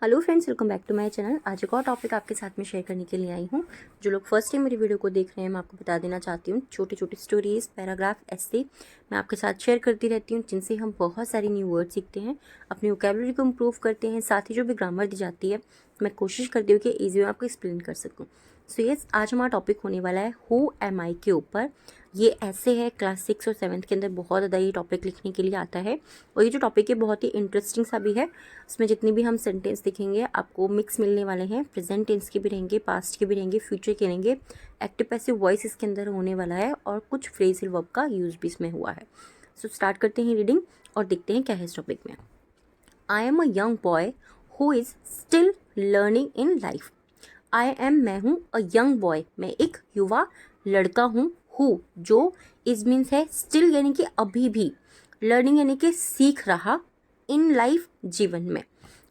Hello friends, welcome back to my channel. आज एक और टॉपिक आपके साथ में शेयर करने के लिए आई हूँ। जो लोग फर्स्ट टाइम मेरी वीडियो को देख रहे हैं, मैं आपको बता देना चाहती हूँ, छोटी छोटी स्टोरीज, पैराग्राफ, ऐसे मैं आपके साथ शेयर करती रहती हूँ, जिनसे हम बहुत सारी न्यू वर्ड सीखते हैं, अपनी वोकैबुलरी को इम्प्रूव करते हैं। साथ ही जो भी ग्रामर दी जाती है, मैं कोशिश करती हूँ कि ईजी में आपको एक्सप्लेन कर सकूँ। सो यस, आज हमारा टॉपिक होने वाला है हु एम आई के ऊपर। ये ऐसे है, क्लास 6 और 7 के अंदर बहुत ज़्यादा ये टॉपिक लिखने के लिए आता है। और ये जो टॉपिक है बहुत ही इंटरेस्टिंग सा भी है। इसमें जितनी भी हम सेंटेंस दिखेंगे आपको मिक्स मिलने वाले हैं। प्रेजेंट टेंस के भी रहेंगे, पास्ट के भी रहेंगे, फ्यूचर के रहेंगे। एक्टिव पैसिव वॉइस इसके अंदर होने वाला है और कुछ फ्रेजल वर्ब का यूज भी इसमें हुआ है। सो स्टार्ट करते हैं रीडिंग और देखते हैं क्या है इस टॉपिक में। I am a young boy who is still learning in life. I am, मैं हूँ, अ यंग बॉय, मैं एक युवा लड़का हूँ। हु, जो, इज मीन्स है स्टिल यानी कि अभी भी, लर्निंग यानी कि सीख रहा, इन लाइफ जीवन में।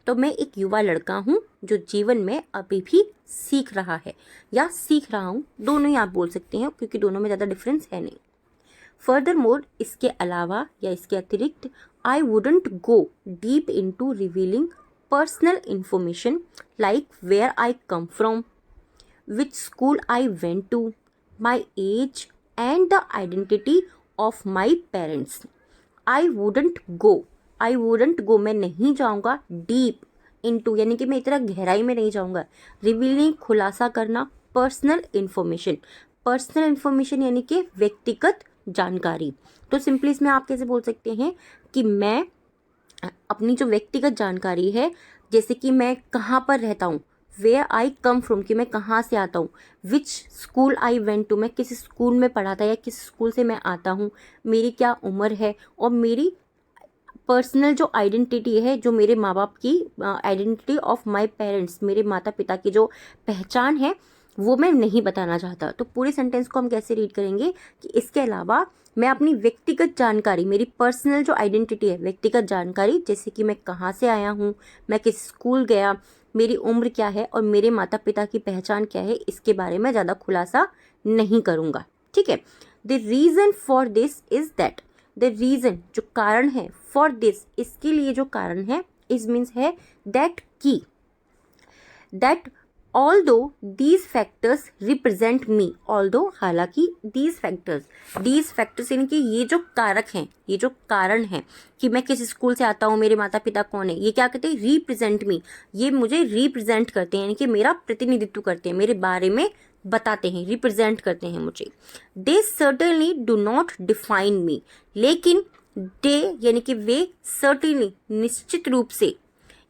तो मैं एक युवा लड़का हूँ जो जीवन में अभी भी सीख रहा है या सीख रहा हूँ, दोनों ही आप बोल सकते हैं क्योंकि दोनों में ज़्यादा डिफरेंस है नहीं। फर्दर मोर, इसके अलावा या इसके अतिरिक्त, I wouldn't go deep into revealing personal information like where I come from, which school I went to, my age and the identity of my parents. I wouldn't go, मैं नहीं जाऊँगा, deep into यानी कि मैं इतना गहराई में नहीं जाऊँगा, रिवीलिंग खुलासा करना, पर्सनल इन्फॉर्मेशन यानी कि व्यक्तिगत जानकारी। तो सिंपली इसमें आप कैसे बोल सकते हैं कि मैं अपनी जो व्यक्तिगत जानकारी है, जैसे कि मैं कहाँ पर रहता हूँ, वेयर आई कम फ्रॉम कि मैं कहाँ से आता हूँ, which school I went to मैं किस स्कूल में पढ़ा था या किस स्कूल से मैं आता हूँ, मेरी क्या उम्र है, और मेरी पर्सनल जो आइडेंटिटी है, जो मेरे माँ बाप की आइडेंटिटी ऑफ माय पेरेंट्स, मेरे माता पिता की जो पहचान है वो मैं नहीं बताना चाहता। तो पूरे सेंटेंस को हम कैसे रीड करेंगे कि इसके अलावा मैं अपनी व्यक्तिगत जानकारी, मेरी पर्सनल जो आइडेंटिटी है, व्यक्तिगत जानकारी, जैसे कि मैं कहाँ से आया हूँ, मैं किस स्कूल गया, मेरी उम्र क्या है और मेरे माता पिता की पहचान क्या है, इसके बारे में ज़्यादा खुलासा नहीं करूँगा। ठीक है। The reason for this is that, the reason जो कारण है, फॉर दिस इसके लिए जो कारण है, इज मीन्स है दैट की, that although these factors represent me, although हालांकि, दीज फैक्टर्स यानी कि ये जो कारक हैं, ये जो कारण है कि मैं किस स्कूल से आता हूँ, मेरे माता पिता कौन है, ये क्या कहते हैं, रिप्रेजेंट मी, ये मुझे रिप्रेजेंट करते हैं यानी कि मेरा प्रतिनिधित्व करते हैं, मेरे बारे में बताते हैं, रिप्रेजेंट करते हैं मुझे। They certainly do not define me, लेकिन दे यानी कि वे, सर्टेनली निश्चित रूप से,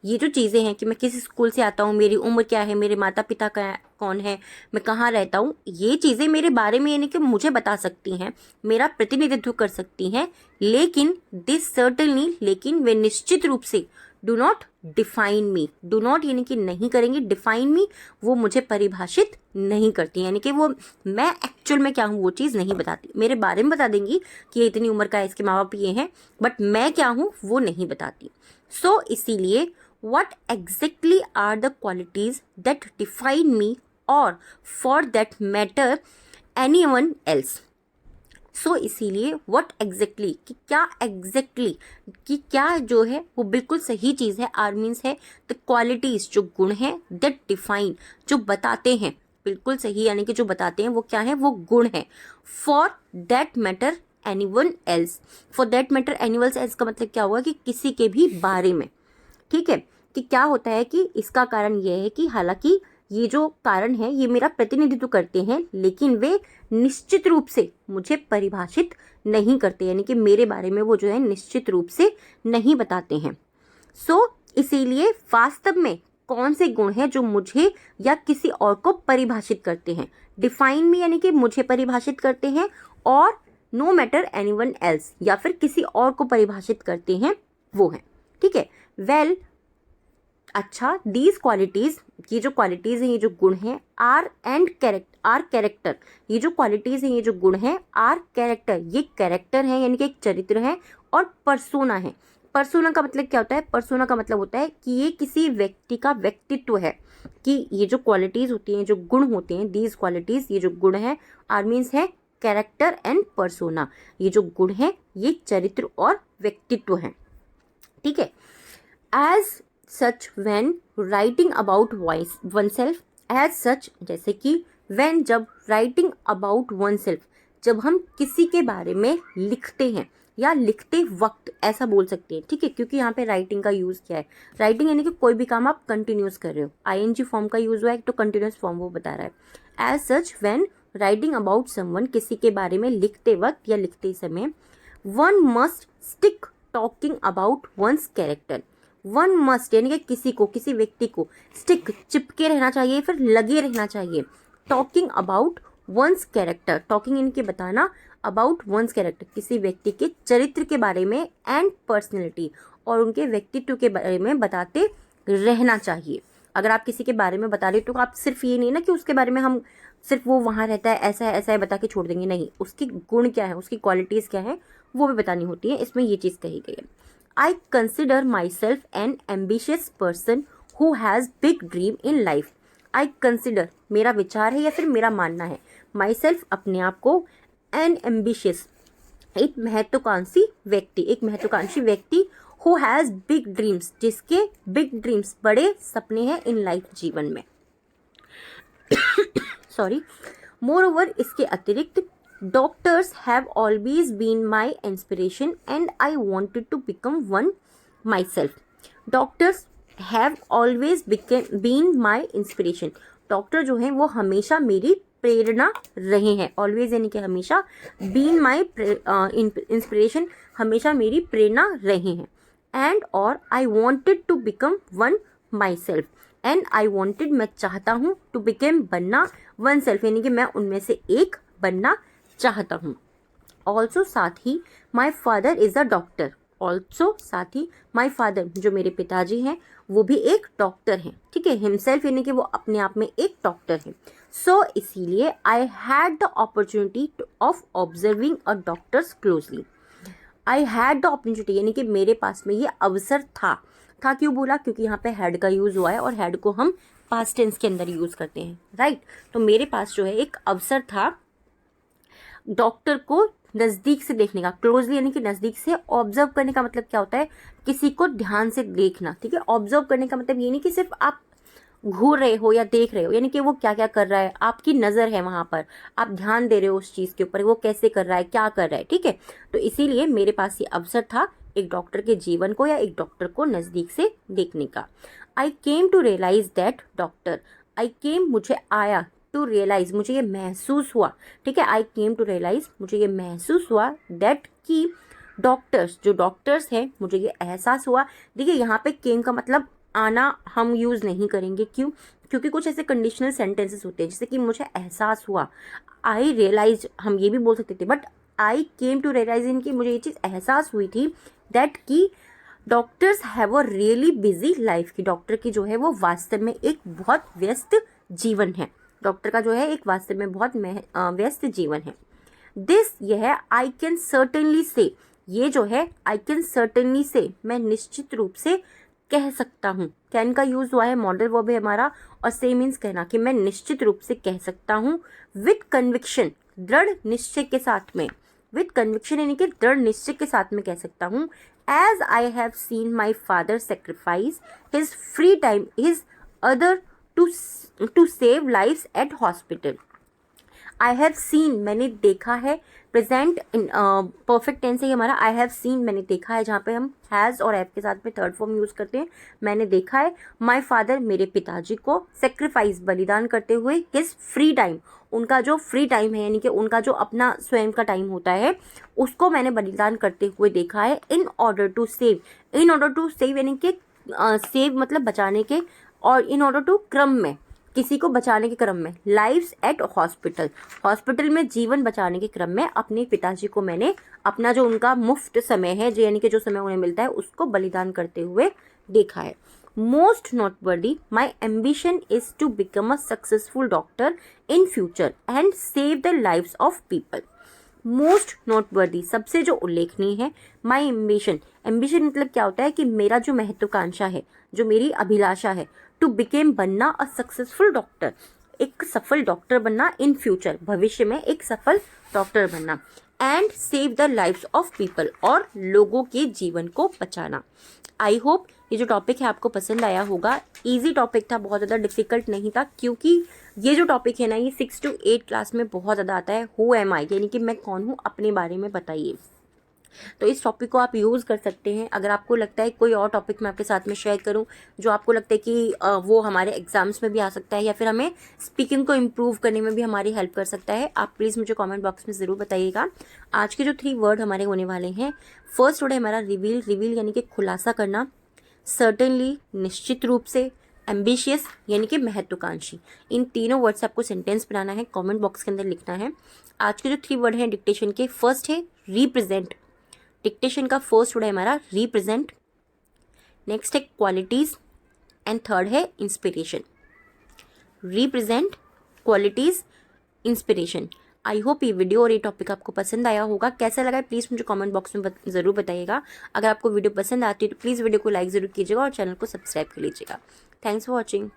ये जो चीज़ें हैं कि मैं किस स्कूल से आता हूँ, मेरी उम्र क्या है, मेरे माता पिता कौन है, मैं कहाँ रहता हूँ, ये चीज़ें मेरे बारे में यानी कि मुझे बता सकती हैं, मेरा प्रतिनिधित्व कर सकती हैं। लेकिन दिस सर्टेनली, लेकिन वे निश्चित रूप से, do not define me, do not यानी कि नहीं करेंगे, डिफाइन मी वो मुझे परिभाषित नहीं करती, यानी कि वो मैं एक्चुअल में क्या हूँ वो चीज़ नहीं बताती, मेरे बारे में बता देंगी कि ये इतनी उम्र का है, इसके माँ बाप ये हैं, बट मैं क्या हूँ वो नहीं बताती। सो इसीलिए what exactly are the qualities that define me or for that matter anyone else? सो इसीलिए what exactly कि क्या exactly कि क्या जो है वो बिल्कुल सही चीज़ है, आर मीन्स है द क्वालिटीज जो गुण हैं, that define जो बताते हैं, बिल्कुल सही यानी कि जो बताते हैं वो क्या है, वो गुण है। for that matter anyone else, for that matter anyone else का मतलब क्या हुआ कि किसी के भी बारे में। ठीक है, कि क्या होता है कि इसका कारण यह है कि हालांकि ये जो कारण है ये मेरा प्रतिनिधित्व करते हैं, लेकिन वे निश्चित रूप से मुझे परिभाषित नहीं करते, यानी कि मेरे बारे में वो जो है निश्चित रूप से नहीं बताते हैं। सो इसीलिए वास्तव में कौन से गुण हैं जो मुझे या किसी और को परिभाषित करते हैं, डिफाइन मी यानी कि मुझे परिभाषित करते हैं, और नो मैटर एनीवन एल्स या फिर किसी और को परिभाषित करते हैं, वो हैं। ठीक है, वेल अच्छा, दीज क्वालिटीज, ये जो क्वालिटीज हैं, ये जो गुण हैं, आर कैरेक्टर, ये जो क्वालिटीज हैं, ये जो गुण हैं, आर कैरेक्टर, ये कैरेक्टर है यानी कि एक चरित्र है, और पर्सोना है। पर्सोना का मतलब क्या होता है, पर्सोना का मतलब होता है कि ये किसी व्यक्ति का व्यक्तित्व है, कि ये जो क्वालिटीज होती हैं, जो गुण होते हैं, दीज क्वालिटीज, ये जो गुण है, आर मीन्स है कैरेक्टर एंड पर्सोना, ये जो गुण है ये चरित्र और व्यक्तित्व है। ठीक है, as such when writing about oneself, as such जैसे कि व्हेन जब, राइटिंग अबाउट वन सेल्फ जब हम किसी के बारे में लिखते हैं या लिखते वक्त ऐसा बोल सकते हैं, ठीक है, क्योंकि यहाँ पे राइटिंग का यूज़ क्या है, राइटिंग यानी कि कोई भी काम आप कंटिन्यूस कर रहे हो, आईएनजी फॉर्म का यूज़ हुआ है तो कंटिन्यूस फॉर्म वो बता रहा है। As such when writing about someone किसी के बारे में लिखते वक्त या लिखते समय, one must stick talking about one's character, one must यानी कि किसी को, किसी व्यक्ति को, स्टिक चिपके रहना चाहिए, फिर लगे रहना चाहिए, talking about one's character, talking यानी कि बताना, अबाउट वंस कैरेक्टर किसी व्यक्ति के चरित्र के बारे में, एंड पर्सनैलिटी और उनके व्यक्तित्व के बारे में बताते रहना चाहिए। अगर आप किसी के बारे में बता रहे तो आप सिर्फ ये नहीं ना कि उसके बारे में हम सिर्फ वो वहाँ रहता है ऐसा है बता के छोड़ देंगे, नहीं, उसके गुण क्या है, उसकी क्वालिटीज़ क्या है वो भी बतानी होती है, इसमें ये चीज़ कही गई है। I consider my self N ambitious person who has big dream in life. I consider मेरा विचार है या फिर मेरा मानना है, माई सेल्फ अपने आप को, एन एम्बिशियस एक महत्वाकांक्षी व्यक्ति, हु हैज़ बिग ड्रीम्स जिसके बिग ड्रीम्स बड़े सपने हैं इन लाइफ जीवन में। सॉरी। मोर ओवर इसके अतिरिक्त, doctors have always been my inspiration and I wanted to become one myself. Doctors have always been my inspiration, doctor जो हैं वो हमेशा मेरी प्रेरणा रहे हैं, ऑलवेज यानी कि हमेशा, बीन माई इंस्पिरेशन हमेशा मेरी प्रेरणा रहे हैं, एंड और I wanted to become one myself, and I wanted मैं चाहता हूँ, टू बिकम बनना, वन सेल्फ यानी कि मैं उनमें से एक बनना चाहता हूँ। ऑल्सो साथ ही my father is a doctor, also साथ ही माई फादर जो मेरे पिताजी हैं वो भी एक डॉक्टर हैं, ठीक है, हिमसेल्फ यानी कि वो अपने आप में एक डॉक्टर हैं। सो इसीलिए I had the opportunity of observing a doctor's closely. I had the opportunity यानी कि मेरे पास में ये अवसर था क्यों बोला, क्योंकि यहाँ पे हैड का यूज़ हुआ है और हैड को हम पास्ट टेंस के अंदर यूज़ करते हैं, राइट। तो मेरे पास जो है एक अवसर था डॉक्टर को नज़दीक से देखने का, क्लोजली यानी कि नज़दीक से, ऑब्जर्व करने का मतलब क्या होता है, किसी को ध्यान से देखना, ठीक है। ऑब्जर्व करने का मतलब ये नहीं कि सिर्फ आप घूर रहे हो या देख रहे हो, यानी कि वो क्या क्या कर रहा है, आपकी नज़र है वहाँ पर, आप ध्यान दे रहे हो उस चीज़ के ऊपर, वो कैसे कर रहा है, क्या कर रहा है, ठीक है। तो इसीलिए मेरे पास ये अवसर था एक डॉक्टर के जीवन को या एक डॉक्टर को नज़दीक से देखने का। I came to realize that doctor, I came मुझे आया, टू रियलाइज मुझे ये महसूस हुआ, ठीक है, आई केम टू रियलाइज मुझे ये महसूस हुआ, दैट कि डॉक्टर्स जो डॉक्टर्स हैं मुझे ये एहसास हुआ। देखिए यहाँ पे केम का मतलब आना हम यूज़ नहीं करेंगे, क्यों, क्योंकि कुछ ऐसे कंडीशनल सेंटेंसेस होते हैं जैसे कि मुझे एहसास हुआ, आई रियलाइज हम ये भी बोल सकते थे, but I came to realize इनकी मुझे ये चीज़ एहसास हुई थी, दैट कि doctors have a really busy life, की डॉक्टर की जो है वो वास्तव में एक बहुत व्यस्त जीवन है, डॉक्टर का जो है एक वास्तव में बहुत व्यस्त जीवन है। दिस यह आई कैन सर्टेनली से, ये जो है आई कैन सर्टेनली से मैं निश्चित रूप से कह सकता हूँ, कैन का यूज़ हुआ है, मॉडल वर्ब है हमारा, और से मीन्स कहना, कि मैं निश्चित रूप से कह सकता हूँ, विद कन्विक्शन दृढ़ निश्चय के साथ में, विद कन्विक्शन यानी कि दृढ़ निश्चय के साथ में कह सकता हूँ, as I have seen my father sacrifice his free time his other to save lives at hospital. I have seen मैंने देखा है, प्रेजेंट इन परफेक्ट टेंस है हमारा, आई हैव सीन मैंने देखा है, जहाँ पे हम हैज़ और हैव के साथ में थर्ड फॉर्म यूज़ करते हैं, मैंने देखा है, माई फादर मेरे पिताजी को, सेक्रीफाइस बलिदान करते हुए, हिज फ्री टाइम उनका जो फ्री टाइम है यानी कि उनका जो अपना स्वयं का टाइम होता है उसको मैंने बलिदान करते हुए देखा है, in order to save, in order to save यानी कि सेव मतलब बचाने के, और इन ऑर्डर टू क्रम में किसी को बचाने के क्रम में, लाइव्स एट हॉस्पिटल हॉस्पिटल में जीवन बचाने के क्रम में अपने पिताजी को मैंने अपना जो उनका मुफ्त समय है जो यानी कि जो समय उन्हें मिलता है उसको बलिदान करते हुए देखा है। Most noteworthy my ambition is to become a successful doctor in future and save the lives of people. Most noteworthy सबसे जो उल्लेखनीय है, माई एम्बिशन, एम्बिशन मतलब क्या होता है कि मेरा जो महत्वाकांक्षा है, जो मेरी अभिलाषा है, टू बिकेम बनना अ सक्सेसफुल डॉक्टर, एक सफल डॉक्टर बनना इन फ्यूचर, भविष्य में एक सफल डॉक्टर बनना। And save the lives of people, और लोगों के जीवन को बचाना। आई होप ये जो टॉपिक है आपको पसंद आया होगा। इजी टॉपिक था, बहुत ज़्यादा डिफिकल्ट नहीं था, क्योंकि ये जो टॉपिक है ना ये 6 to 8 क्लास में बहुत ज़्यादा आता है। हु एम आई, यानी कि मैं कौन हूँ, अपने बारे में बताइए। तो इस टॉपिक को आप यूज़ कर सकते हैं। अगर आपको लगता है कोई और टॉपिक मैं आपके साथ में शेयर करूं जो आपको लगता है कि वो हमारे एग्जाम्स में भी आ सकता है या फिर हमें स्पीकिंग को इम्प्रूव करने में भी हमारी हेल्प कर सकता है, आप प्लीज़ मुझे कमेंट बॉक्स में ज़रूर बताइएगा। आज के जो 3 वर्ड हमारे होने वाले हैं, फर्स्ट वर्ड है हमारा रिवील। रिवील यानी कि खुलासा करना, सर्टेनली निश्चित रूप से, एम्बिशियस यानी कि महत्वाकांक्षी। इन तीनों वर्ड से आपको सेंटेंस बनाना है, कमेंट बॉक्स के अंदर लिखना है। आज के जो 3 वर्ड हैं डिक्टेशन के, फर्स्ट है रिप्रेजेंट। डिक्टेशन का फर्स्ट वर्ड है हमारा रिप्रेजेंट। नेक्स्ट है क्वालिटीज एंड थर्ड है inspiration. Represent, qualities, inspiration. I hope ये वीडियो और ये टॉपिक आपको पसंद आया होगा। कैसा लगा प्लीज़ मुझे कमेंट बॉक्स में ज़रूर बताइएगा। अगर आपको वीडियो पसंद आती है तो प्लीज़ वीडियो को लाइक ज़रूर कीजिएगा और चैनल को सब्सक्राइब कर लीजिएगा। Thanks for watching.